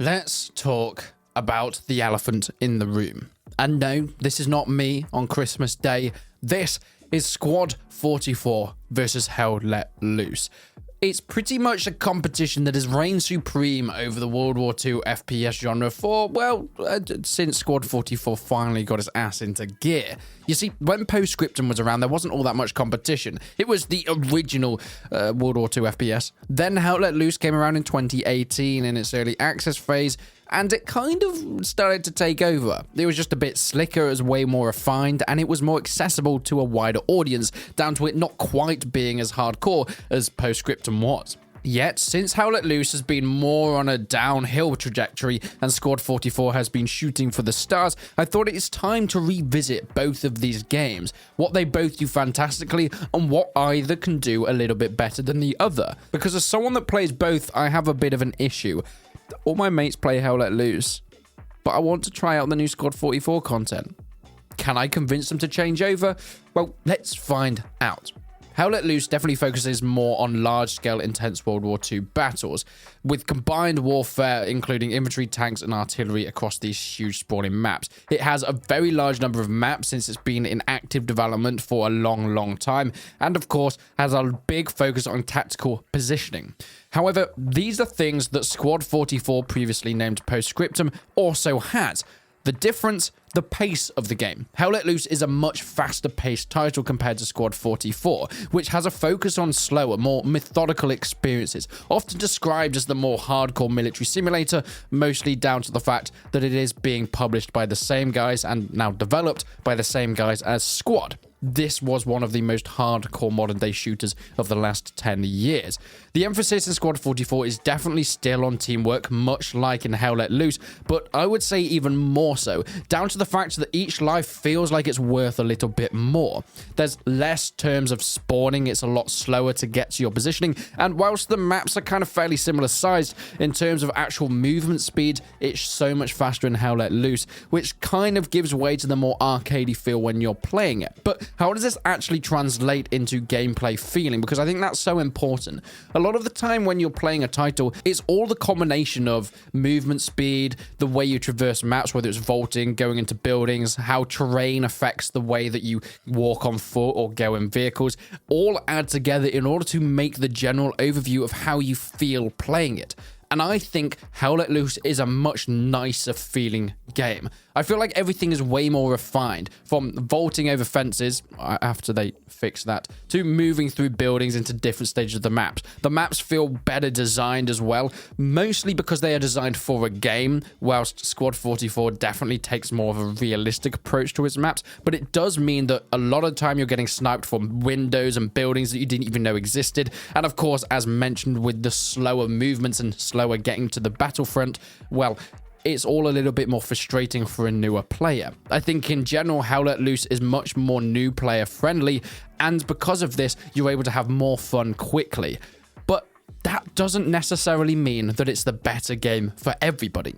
Let's talk about the elephant in the room. And no, this is not me on Christmas Day. This is Squad 44 versus Hell Let Loose. It's pretty much a competition that has reigned supreme over the World War II FPS genre for, since Squad 44 finally got its ass into gear. You see, when Postscriptum was around, there wasn't all that much competition. It was the original World War II FPS. Then Hell Let Loose came around in 2018 in its early access phase, and it kind of started to take over. It was just a bit slicker, it was way more refined, and it was more accessible to a wider audience, down to it not quite being as hardcore as Postscriptum was. Yet, since Hell Let Loose has been more on a downhill trajectory and Squad 44 has been shooting for the stars, I thought it is time to revisit both of these games, what they both do fantastically and what either can do a little bit better than the other. Because as someone that plays both, I have a bit of an issue. All my mates play Hell Let Loose, but I want to try out the new Squad 44 content. Can I convince them to change over? Well, let's find out. Hell Let Loose definitely focuses more on large-scale, intense World War II battles, with combined warfare, including infantry, tanks, and artillery across these huge sprawling maps. It has a very large number of maps since it's been in active development for a long time, and of course, has a big focus on tactical positioning. However, these are things that Squad 44, previously named Postscriptum, also has. The difference, the pace of the game. Hell Let Loose is a much faster paced title compared to Squad 44, which has a focus on slower, more methodical experiences, often described as the more hardcore military simulator, mostly down to the fact that it is being published by the same guys and now developed by the same guys as Squad. This was one of the most hardcore modern day shooters of the last 10 years. The emphasis in Squad 44 is definitely still on teamwork, much like in Hell Let Loose, but I would say even more so, down to the fact that each life feels like it's worth a little bit more. There's less terms of spawning, it's a lot slower to get to your positioning, and whilst the maps are kind of fairly similar sized, in terms of actual movement speed, it's so much faster in Hell Let Loose, which kind of gives way to the more arcadey feel when you're playing it. But how does this actually translate into gameplay feeling? Because I think that's so important. A lot of the time when you're playing a title, it's all the combination of movement speed, the way you traverse maps, whether it's vaulting, going into buildings, how terrain affects the way that you walk on foot or go in vehicles, all add together in order to make the general overview of how you feel playing it. And I think Hell Let Loose is a much nicer feeling game. I feel like everything is way more refined, from vaulting over fences, after they fix that, to moving through buildings into different stages of the maps. The maps feel better designed as well, mostly because they are designed for a game, whilst Squad 44 definitely takes more of a realistic approach to its maps, but it does mean that a lot of the time you're getting sniped from windows and buildings that you didn't even know existed, and of course, as mentioned, with the slower movements and slower getting to the battlefront, well, it's all a little bit more frustrating for a newer player. I think in general, Hell Let Loose is much more new player friendly, and because of this, you're able to have more fun quickly. But that doesn't necessarily mean that it's the better game for everybody.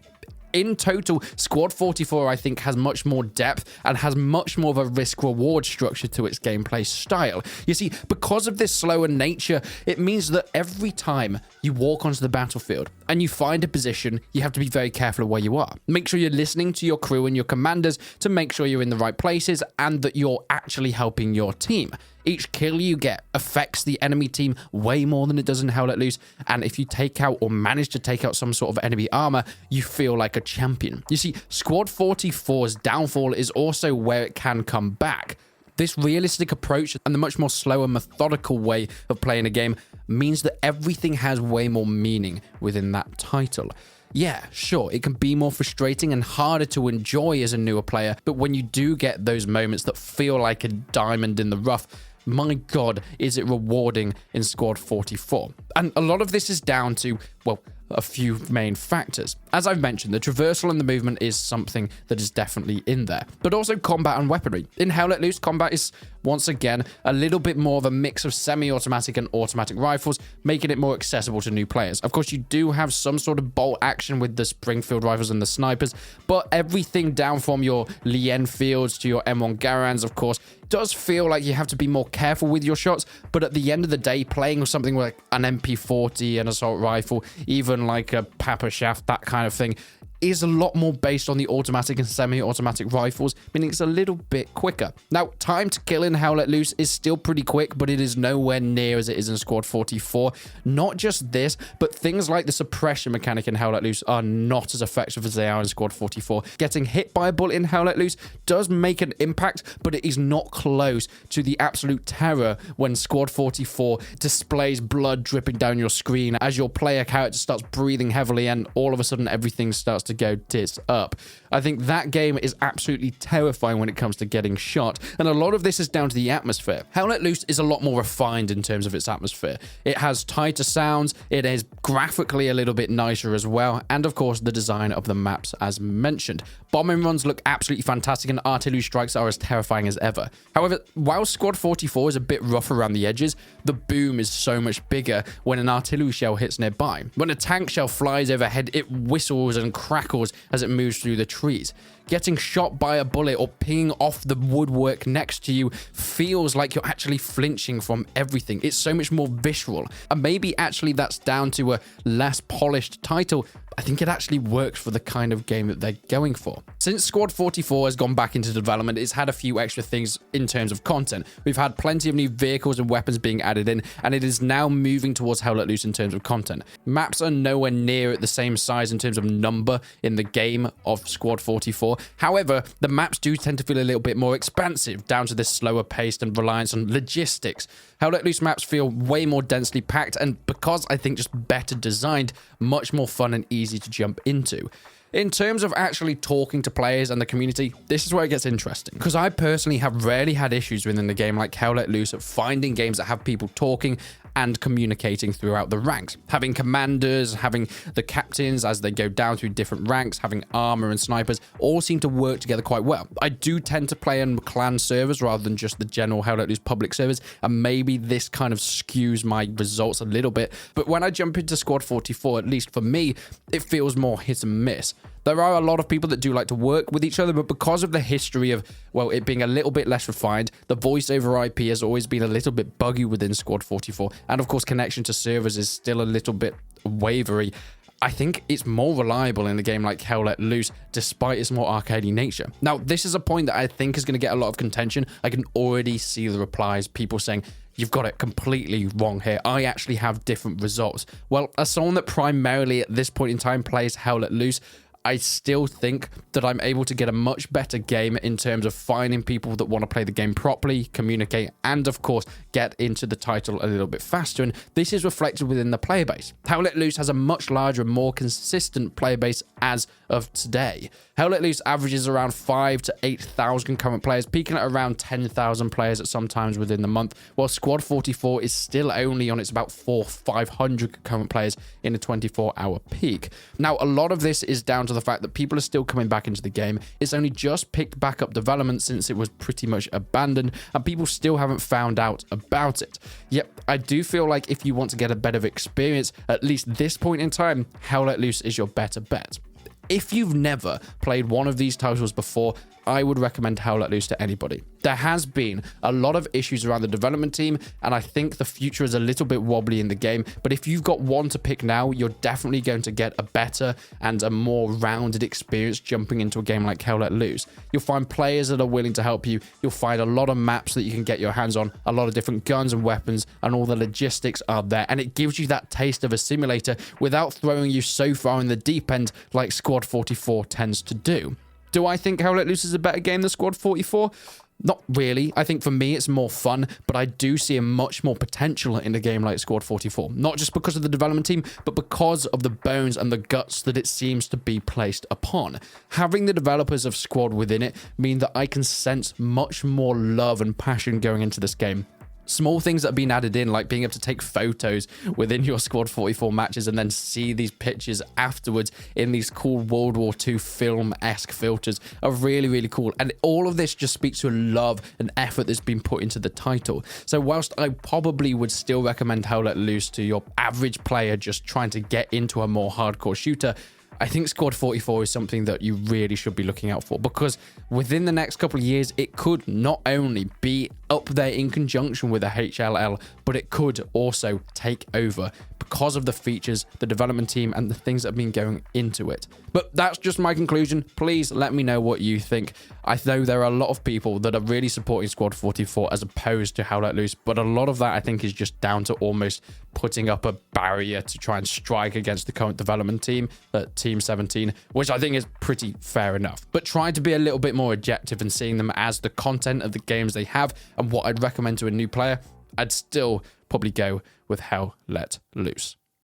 In total, Squad 44, I think, has much more depth and has much more of a risk-reward structure to its gameplay style. You see, because of this slower nature, it means that every time you walk onto the battlefield and you find a position, you have to be very careful of where you are. Make sure you're listening to your crew and your commanders to make sure you're in the right places and that you're actually helping your team. Each kill you get affects the enemy team way more than it does in Hell Let Loose, and if you take out or manage to take out some sort of enemy armor, you feel like a champion. You see, Squad 44's downfall is also where it can come back. This realistic approach and the much more slower, methodical way of playing a game means that everything has way more meaning within that title. Yeah, sure, it can be more frustrating and harder to enjoy as a newer player, but when you do get those moments that feel like a diamond in the rough, my God, is it rewarding in Squad 44. And a lot of this is down to, well, a few main factors. As I've mentioned, the traversal and the movement is something that is definitely in there, but also combat and weaponry. In Hell Let Loose, combat is, once again, a little bit more of a mix of semi-automatic and automatic rifles, making it more accessible to new players. Of course, you do have some sort of bolt action with the Springfield rifles and the snipers, but everything down from your Lee Enfields to your M1 Garands, of course, does feel like you have to be more careful with your shots, but at the end of the day, playing with something like an MP40, an assault rifle, even like a Papa Shaft, that kind of thing, is a lot more based on the automatic and semi-automatic rifles, meaning it's a little bit quicker. Now, time to kill in Hell Let Loose is still pretty quick, but it is nowhere near as it is in Squad 44. Not just this, but things like the suppression mechanic in Hell Let Loose are not as effective as they are in Squad 44. Getting hit by a bullet in Hell Let Loose does make an impact, but it is not close to the absolute terror when Squad 44 displays blood dripping down your screen as your player character starts breathing heavily and all of a sudden everything starts to go tits up. I think that game is absolutely terrifying when it comes to getting shot, and a lot of this is down to the atmosphere. Hell Let Loose is a lot more refined in terms of its atmosphere. It has tighter sounds, it is graphically a little bit nicer as well, and of course the design of the maps as mentioned. Bombing runs look absolutely fantastic and artillery strikes are as terrifying as ever. However, while Squad 44 is a bit rough around the edges, the boom is so much bigger when an artillery shell hits nearby. When a tank shell flies overhead, it whistles and crackles as it moves through the trees. Getting shot by a bullet or pinging off the woodwork next to you feels like you're actually flinching from everything. It's so much more visceral. And maybe actually that's down to a less polished title. I think it actually works for the kind of game that they're going for. Since Squad 44 has gone back into development, it's had a few extra things in terms of content. We've had plenty of new vehicles and weapons being added in, and it is now moving towards Hell Let Loose in terms of content. Maps are nowhere near at the same size in terms of number in the game of Squad 44. However, the maps do tend to feel a little bit more expansive, down to this slower pace and reliance on logistics. Hell Let Loose maps feel way more densely packed, and because I think just better designed, much more fun and easy to jump into. In terms of actually talking to players and the community, this is where it gets interesting. Because I personally have rarely had issues within the game like Hell Let Loose of finding games that have people talking and communicating throughout the ranks. Having commanders, having the captains as they go down through different ranks, having armor and snipers, all seem to work together quite well. I do tend to play on clan servers rather than just the general Hell Let Loose public servers, and maybe this kind of skews my results a little bit. But when I jump into Squad 44, at least for me, it feels more hit and miss. There are a lot of people that do like to work with each other, but because of the history of, well, it being a little bit less refined, the voice over IP has always been a little bit buggy within Squad 44. And of course, connection to servers is still a little bit wavery. I think it's more reliable in a game like Hell Let Loose, despite its more arcadey nature. Now, this is a point that I think is going to get a lot of contention. I can already see the replies, people saying, you've got it completely wrong here. I actually have different results. Well, as someone that primarily at this point in time plays Hell Let Loose, I still think that I'm able to get a much better game in terms of finding people that want to play the game properly, communicate, and of course, get into the title a little bit faster. And this is reflected within the player base. Hell Let Loose has a much larger, more consistent player base as of today. Hell Let Loose averages around 5,000 to 8,000 current players, peaking at around 10,000 players at some times within the month, while Squad 44 is still only on its about 400-500 current players in a 24-hour peak. Now, a lot of this is down to the fact that people are still coming back into the game. It's only just picked back up development since it was pretty much abandoned, and people still haven't found out about it. Yet, I do feel like if you want to get a better experience, at least this point in time, Hell Let Loose is your better bet. If you've never played one of these titles before, I would recommend Hell Let Loose to anybody. There has been a lot of issues around the development team, and I think the future is a little bit wobbly in the game, but if you've got one to pick now, you're definitely going to get a better and a more rounded experience jumping into a game like Hell Let Loose. You'll find players that are willing to help you, you'll find a lot of maps that you can get your hands on, a lot of different guns and weapons, and all the logistics are there, and it gives you that taste of a simulator without throwing you so far in the deep end like Squad 44 tends to do. Do I think Hell Let Loose is a better game than Squad 44? Not really. I think for me it's more fun, but I do see a much more potential in a game like Squad 44. Not just because of the development team, but because of the bones and the guts that it seems to be placed upon. Having the developers of Squad within it mean that I can sense much more love and passion going into this game. Small things that have been added in, like being able to take photos within your Squad 44 matches and then see these pictures afterwards in these cool World War II film-esque filters, are really, really cool. And all of this just speaks to a love and effort that's been put into the title. So whilst I probably would still recommend Hell Let Loose to your average player just trying to get into a more hardcore shooter, I think Squad 44 is something that you really should be looking out for, because within the next couple of years, it could not only be up there in conjunction with a HLL, but but it could also take over because of the features, the development team, and the things that have been going into it. But that's just my conclusion. Please let me know what you think. I know there are a lot of people that are really supporting Squad 44 as opposed to Hell Let Loose, but a lot of that I think is just down to almost putting up a barrier to try and strike against the current development team, Team 17, which I think is pretty fair enough. But trying to be a little bit more objective and seeing them as the content of the games they have and what I'd recommend to a new player, I'd still probably go with Hell Let Loose.